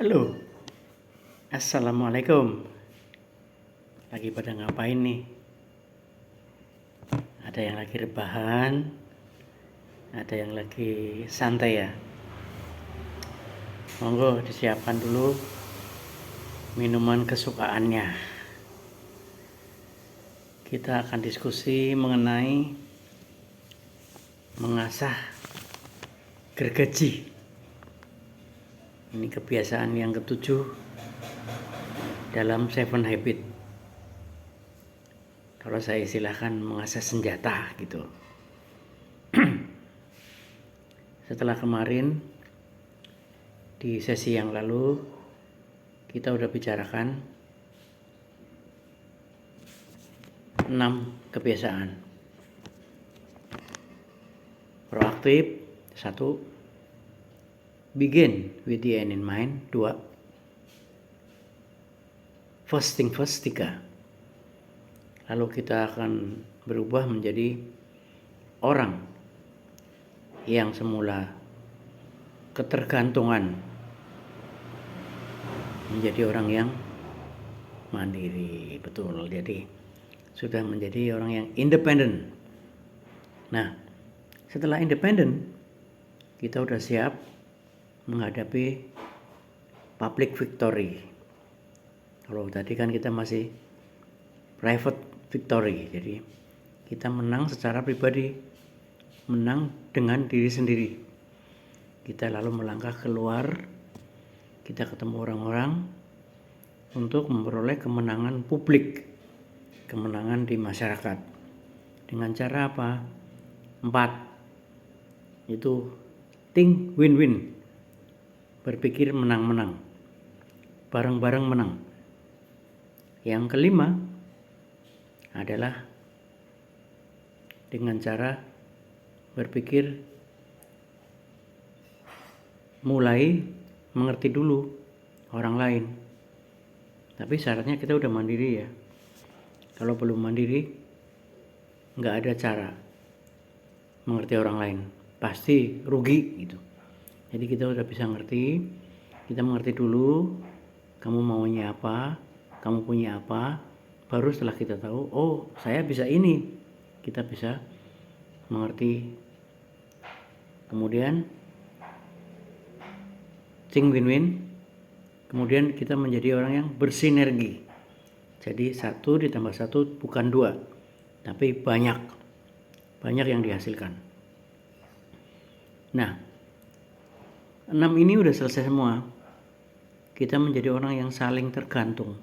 Halo, Assalamualaikum. Lagi pada ngapain nih? Ada yang lagi rebahan, ada yang lagi santai ya. Monggo disiapkan dulu minuman kesukaannya. Kita akan diskusi mengenai mengasah gergaji. Ini kebiasaan yang ketujuh dalam 7 Habit. Kalau saya istilahkan mengasah senjata gitu. Setelah kemarin di sesi yang lalu kita udah bicarakan 6 kebiasaan. Proaktif 1, begin with the end in mind 2, first thing first 3. Lalu kita akan berubah menjadi orang yang semula ketergantungan menjadi orang yang mandiri. Betul, jadi sudah menjadi orang yang independen. Nah, setelah independen kita udah siap menghadapi public victory. Kalau tadi kan kita masih private victory, jadi kita menang secara pribadi, menang dengan diri sendiri. Kita lalu melangkah keluar, kita ketemu orang-orang untuk memperoleh kemenangan publik, kemenangan di masyarakat. Dengan cara apa? 4, itu think win-win, berpikir menang-menang, bareng-bareng menang. Yang kelima adalah dengan cara berpikir mulai mengerti dulu orang lain. Tapi syaratnya kita udah mandiri ya. Kalau belum mandiri, nggak ada cara mengerti orang lain, pasti rugi gitu. Jadi kita udah bisa ngerti, kita mengerti dulu kamu maunya apa, kamu punya apa, baru setelah kita tahu, oh saya bisa ini, kita bisa mengerti. Kemudian think win-win, kemudian kita menjadi orang yang bersinergi. Jadi 1 ditambah 1 bukan 2, tapi banyak yang dihasilkan. Nah, 6 ini udah selesai semua. Kita menjadi orang yang saling tergantung,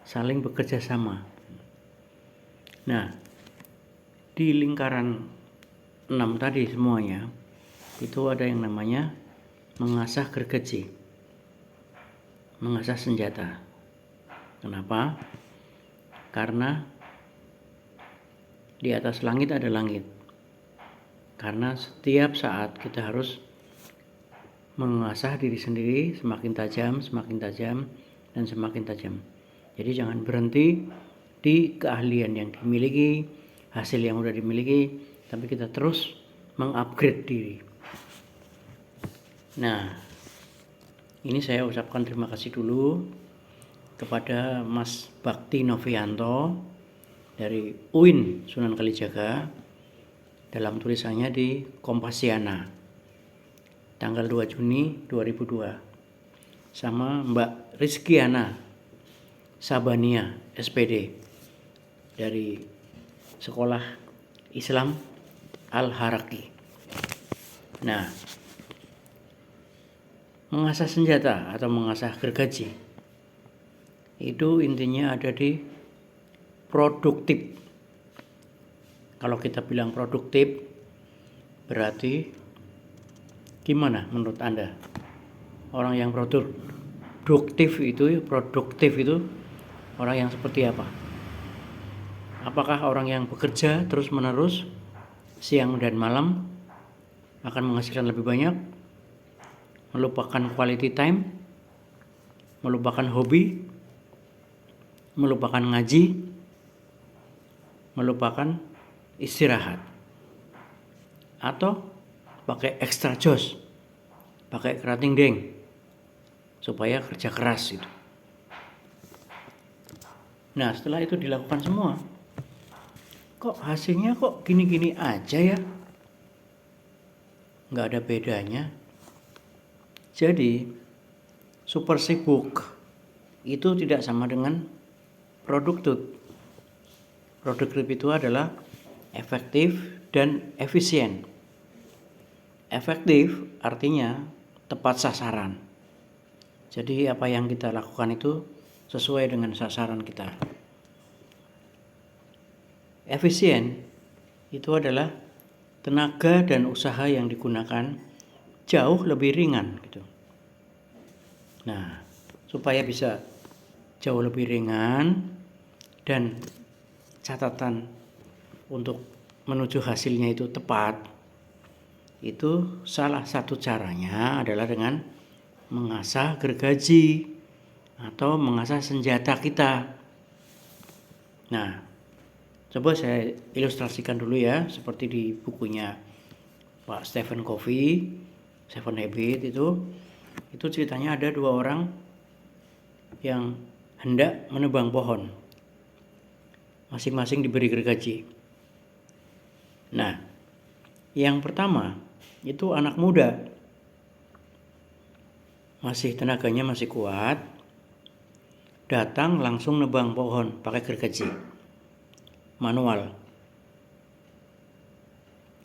saling bekerja sama. Nah, di lingkaran 6 tadi semuanya, itu ada yang namanya mengasah gergaji, mengasah senjata. Kenapa? Karena di atas langit ada langit. Karena setiap saat kita harus mengasah diri sendiri semakin tajam, dan semakin tajam. Jadi jangan berhenti di keahlian yang dimiliki, hasil yang udah dimiliki, tapi kita terus mengupgrade diri. Nah, ini saya ucapkan terima kasih dulu kepada Mas Bakti Novianto dari UIN Sunan Kalijaga dalam tulisannya di Kompasiana tanggal 2 Juni 2002, sama Mbak Rizkiana Sabania SPD dari Sekolah Islam Al-Haraki. Nah, mengasah senjata atau mengasah gergaji itu intinya ada di produktif. Kalau kita bilang produktif, berarti gimana menurut Anda? Orang yang produktif itu orang yang seperti apa? Apakah orang yang bekerja terus-menerus siang dan malam akan menghasilkan lebih banyak, melupakan quality time, melupakan hobi, melupakan ngaji, melupakan istirahat, atau pakai extra jos, pakai kerating deng, supaya kerja keras gitu. Nah setelah itu dilakukan semua, kok hasilnya kok gini-gini aja ya, nggak ada bedanya. Jadi super sibuk itu tidak sama dengan produktif. Produktif itu adalah efektif dan efisien. Efektif artinya tepat sasaran. Jadi apa yang kita lakukan itu sesuai dengan sasaran kita. Efisien itu adalah tenaga dan usaha yang digunakan jauh lebih ringan gitu. Nah, supaya bisa jauh lebih ringan dan catatan untuk menuju hasilnya itu tepat, itu salah satu caranya adalah dengan mengasah gergaji atau mengasah senjata kita. Nah, coba saya ilustrasikan dulu ya, seperti di bukunya Pak Stephen Covey, Seven Habits itu ceritanya ada 2 orang yang hendak menebang pohon. Masing-masing diberi gergaji. Nah, yang pertama itu anak muda. Tenaganya masih kuat. Datang langsung nebang pohon pakai gergaji. Manual.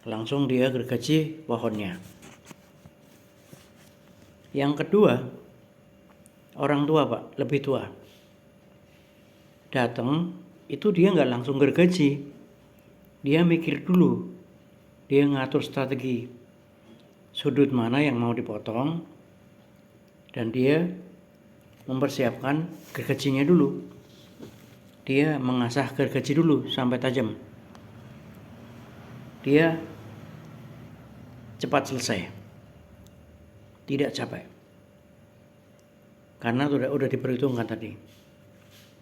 Langsung dia gergaji pohonnya. Yang kedua, orang tua Pak, lebih tua. Datang, itu dia nggak langsung gergaji. Dia mikir dulu. Dia ngatur strategi. Sudut mana yang mau dipotong. Dan dia mempersiapkan gergajinya dulu. Dia mengasah gergaji dulu sampai tajam. Dia cepat selesai. Tidak capek. Karena udah diperhitungkan tadi.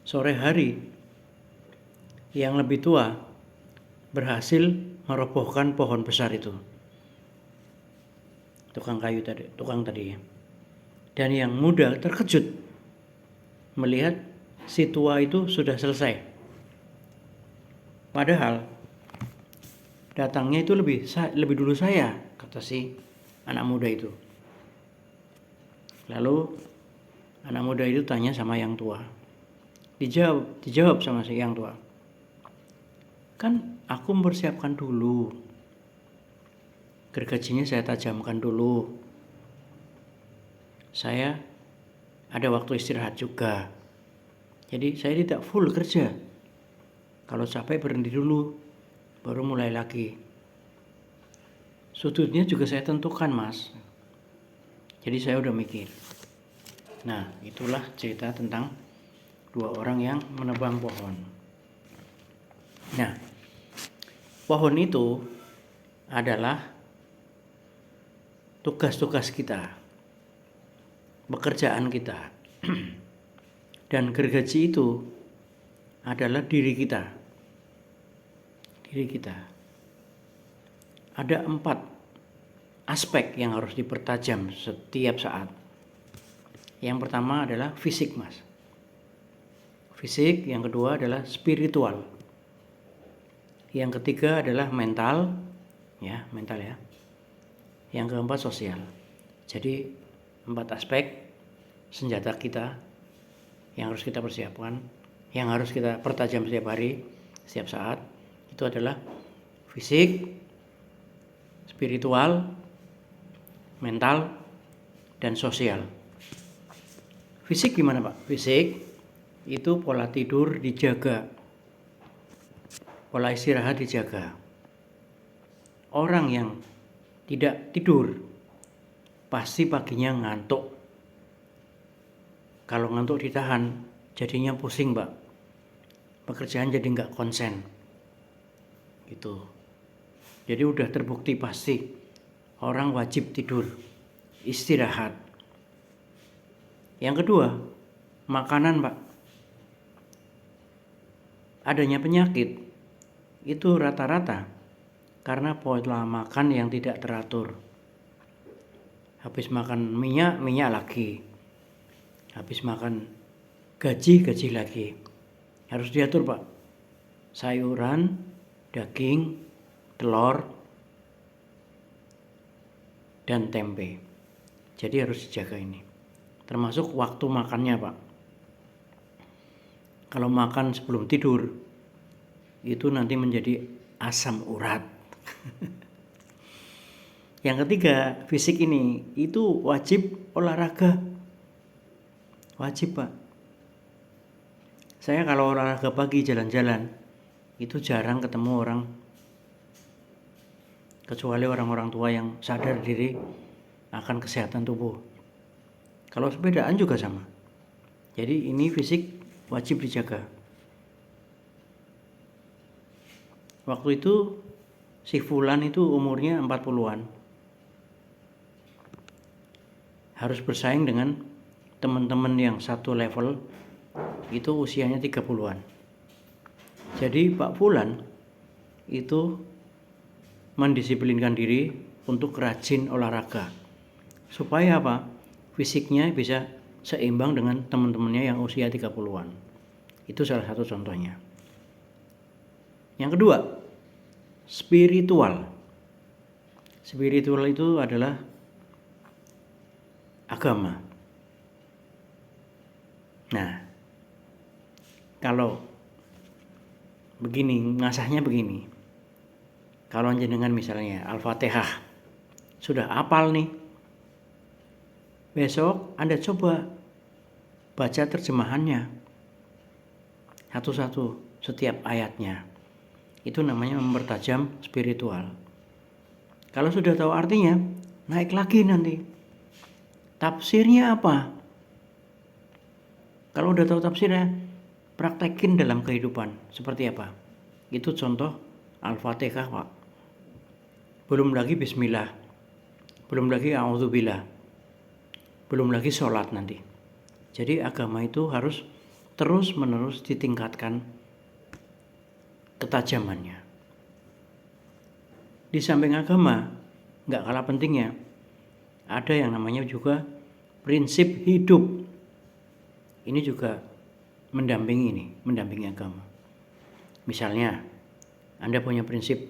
Sore hari yang lebih tua berhasil merobohkan pohon besar itu. Tukang tadi ya. Dan yang muda terkejut melihat si tua itu sudah selesai. Padahal datangnya itu lebih dulu saya, kata si anak muda itu. Lalu anak muda itu tanya sama yang tua. Dijawab sama si yang tua. Kan aku mempersiapkan dulu. Gergajinya saya tajamkan dulu. Saya ada waktu istirahat juga. Jadi saya tidak full kerja. Kalau capek berhenti dulu, baru mulai lagi. Sudutnya juga saya tentukan, Mas. Jadi saya udah mikir. Nah, itulah cerita tentang 2 orang yang menebang pohon. Nah, pohon itu adalah tugas-tugas kita, pekerjaan kita. Dan gergaji itu adalah diri kita. Ada 4 aspek yang harus dipertajam setiap saat. Yang pertama adalah fisik, Mas. Fisik, yang kedua adalah spiritual. Yang ketiga adalah mental ya. Yang keempat sosial. Jadi 4 aspek senjata kita yang harus kita persiapkan, yang harus kita pertajam setiap hari, setiap saat. Itu adalah fisik, spiritual, mental, dan sosial. Fisik gimana Pak? Fisik itu pola tidur dijaga, pola istirahat dijaga. Orang yang tidak tidur pasti paginya ngantuk. Kalau ngantuk ditahan, jadinya pusing Pak. Pekerjaan jadi nggak konsen. Gitu. Jadi udah terbukti pasti orang wajib tidur, istirahat. Yang kedua, makanan Pak. Adanya penyakit itu rata-rata karena pola makan yang tidak teratur. Habis makan minyak lagi. habis makan gaji lagi. Harus diatur Pak. Sayuran, daging, telur, dan tempe. Jadi harus dijaga ini. Termasuk waktu makannya Pak. Kalau makan sebelum tidur, itu nanti menjadi asam urat. Yang ketiga, fisik ini itu wajib olahraga. Wajib Pak. Saya kalau olahraga pagi jalan-jalan, itu jarang ketemu orang, kecuali orang-orang tua yang sadar diri akan kesehatan tubuh. Kalau sepedaan juga sama. Jadi ini fisik wajib dijaga. Waktu itu si Fulan itu umurnya 40-an. Harus bersaing dengan teman-teman yang satu level, itu usianya 30-an. Jadi Pak Fulan itu mendisiplinkan diri untuk rajin olahraga. Supaya apa? Fisiknya bisa seimbang dengan teman-temannya yang usia 30-an. Itu salah satu contohnya. Yang kedua, spiritual. Spiritual itu adalah agama. Nah, kalau begini, ngasahnya begini. Kalau jenengan misalnya Al-Fatihah sudah hafal nih, besok Anda coba baca terjemahannya satu-satu setiap ayatnya. Itu namanya mempertajam spiritual. Kalau sudah tahu artinya, naik lagi nanti. Tafsirnya apa? Kalau udah tahu tafsirnya, praktekin dalam kehidupan. Seperti apa? Itu contoh Al-Fatihah Pak. Belum lagi Bismillah. Belum lagi A'udzubillah. Belum lagi sholat nanti. Jadi agama itu harus terus-menerus ditingkatkan ketajamannya. Di samping agama, nggak kalah pentingnya, ada yang namanya juga prinsip hidup. Ini juga mendampingi agama. Misalnya, Anda punya prinsip,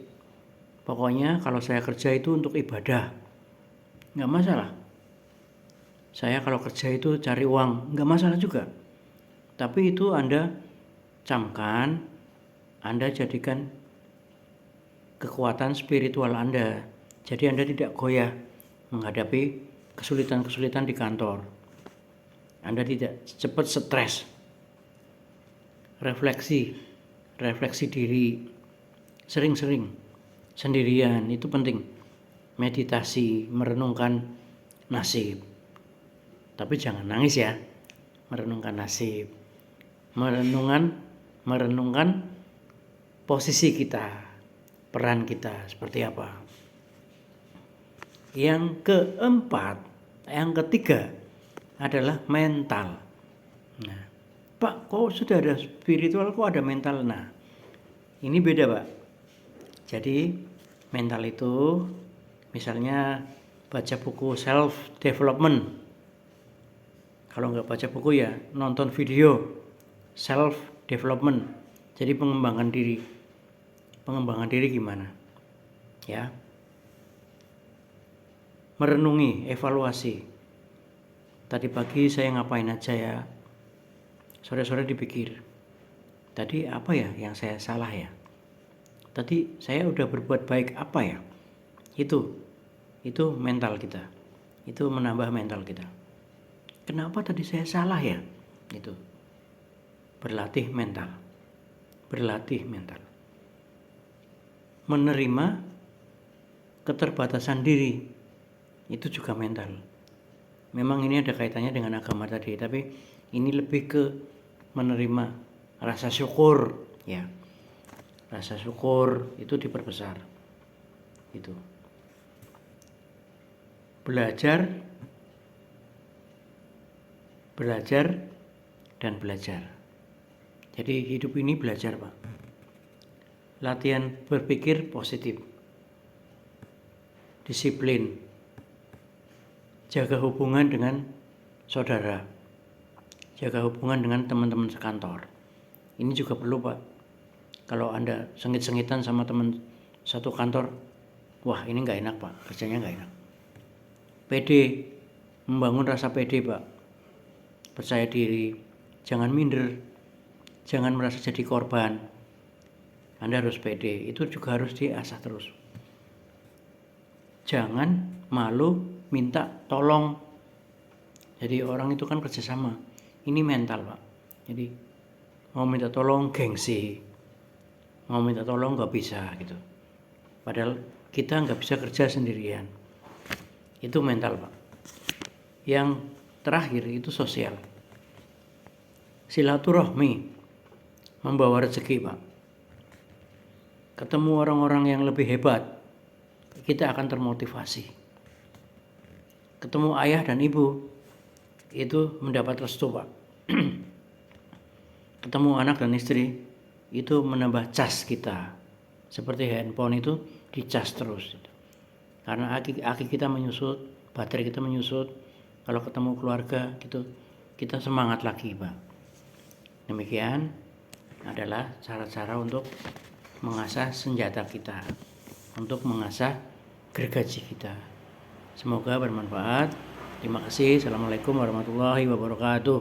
pokoknya kalau saya kerja itu untuk ibadah, nggak masalah. Saya kalau kerja itu cari uang, nggak masalah juga. Tapi itu Anda camkan, Anda jadikan kekuatan spiritual Anda. Jadi Anda tidak goyah menghadapi kesulitan-kesulitan di kantor. Anda tidak cepat stres. Refleksi diri, sering-sering, sendirian, itu penting. Meditasi, merenungkan nasib. Tapi jangan nangis ya, merenungkan nasib. Merenungkan posisi kita, peran kita seperti apa. Yang ketiga adalah mental. Nah, Pak, kok sudah ada spiritual, kok ada mental? Nah, ini beda Pak. Jadi mental itu misalnya baca buku self development. Kalau nggak baca buku ya nonton video self development. Jadi pengembangan diri. Pengembangan diri gimana? Ya. Merenungi, evaluasi. Tadi pagi saya ngapain aja ya? Sore-sore dipikir. Tadi apa ya yang saya salah ya? Tadi saya udah berbuat baik apa ya? Itu mental kita. Itu menambah mental kita. Kenapa tadi saya salah ya? Itu. Berlatih mental. Menerima keterbatasan diri. Itu juga mental. Memang ini ada kaitannya dengan agama tadi, tapi ini lebih ke menerima rasa syukur, ya. Rasa syukur itu diperbesar. Itu. Belajar dan belajar. Jadi hidup ini belajar, Pak. Latihan berpikir positif. Disiplin. Jaga hubungan dengan saudara. jaga hubungan dengan teman-teman sekantor. Ini juga perlu, Pak. Kalau Anda sengit-sengitan sama teman satu kantor, wah ini nggak enak, Pak, kerjanya nggak enak. Pede, membangun rasa pede, Pak. Percaya diri, jangan minder, jangan merasa jadi korban. Anda harus pede, itu juga harus diasah terus. Jangan malu minta tolong. Jadi orang itu kan kerjasama, ini mental, Pak. Jadi mau minta tolong gengsi, mau minta tolong nggak bisa gitu. Padahal kita nggak bisa kerja sendirian. Itu mental, Pak. Yang terakhir itu sosial. Silaturahmi membawa rezeki, Pak. Ketemu orang-orang yang lebih hebat, kita akan termotivasi. Ketemu ayah dan ibu, itu mendapat restu, Pak. Ketemu anak dan istri, itu menambah cas kita. Seperti handphone itu dicas terus. Karena aki kita menyusut, baterai kita menyusut. Kalau ketemu keluarga gitu, kita semangat lagi, Pak. Demikian adalah cara-cara untuk mengasah senjata kita, untuk mengasah gergaji kita. Semoga bermanfaat. Terima kasih. Assalamualaikum warahmatullahi wabarakatuh.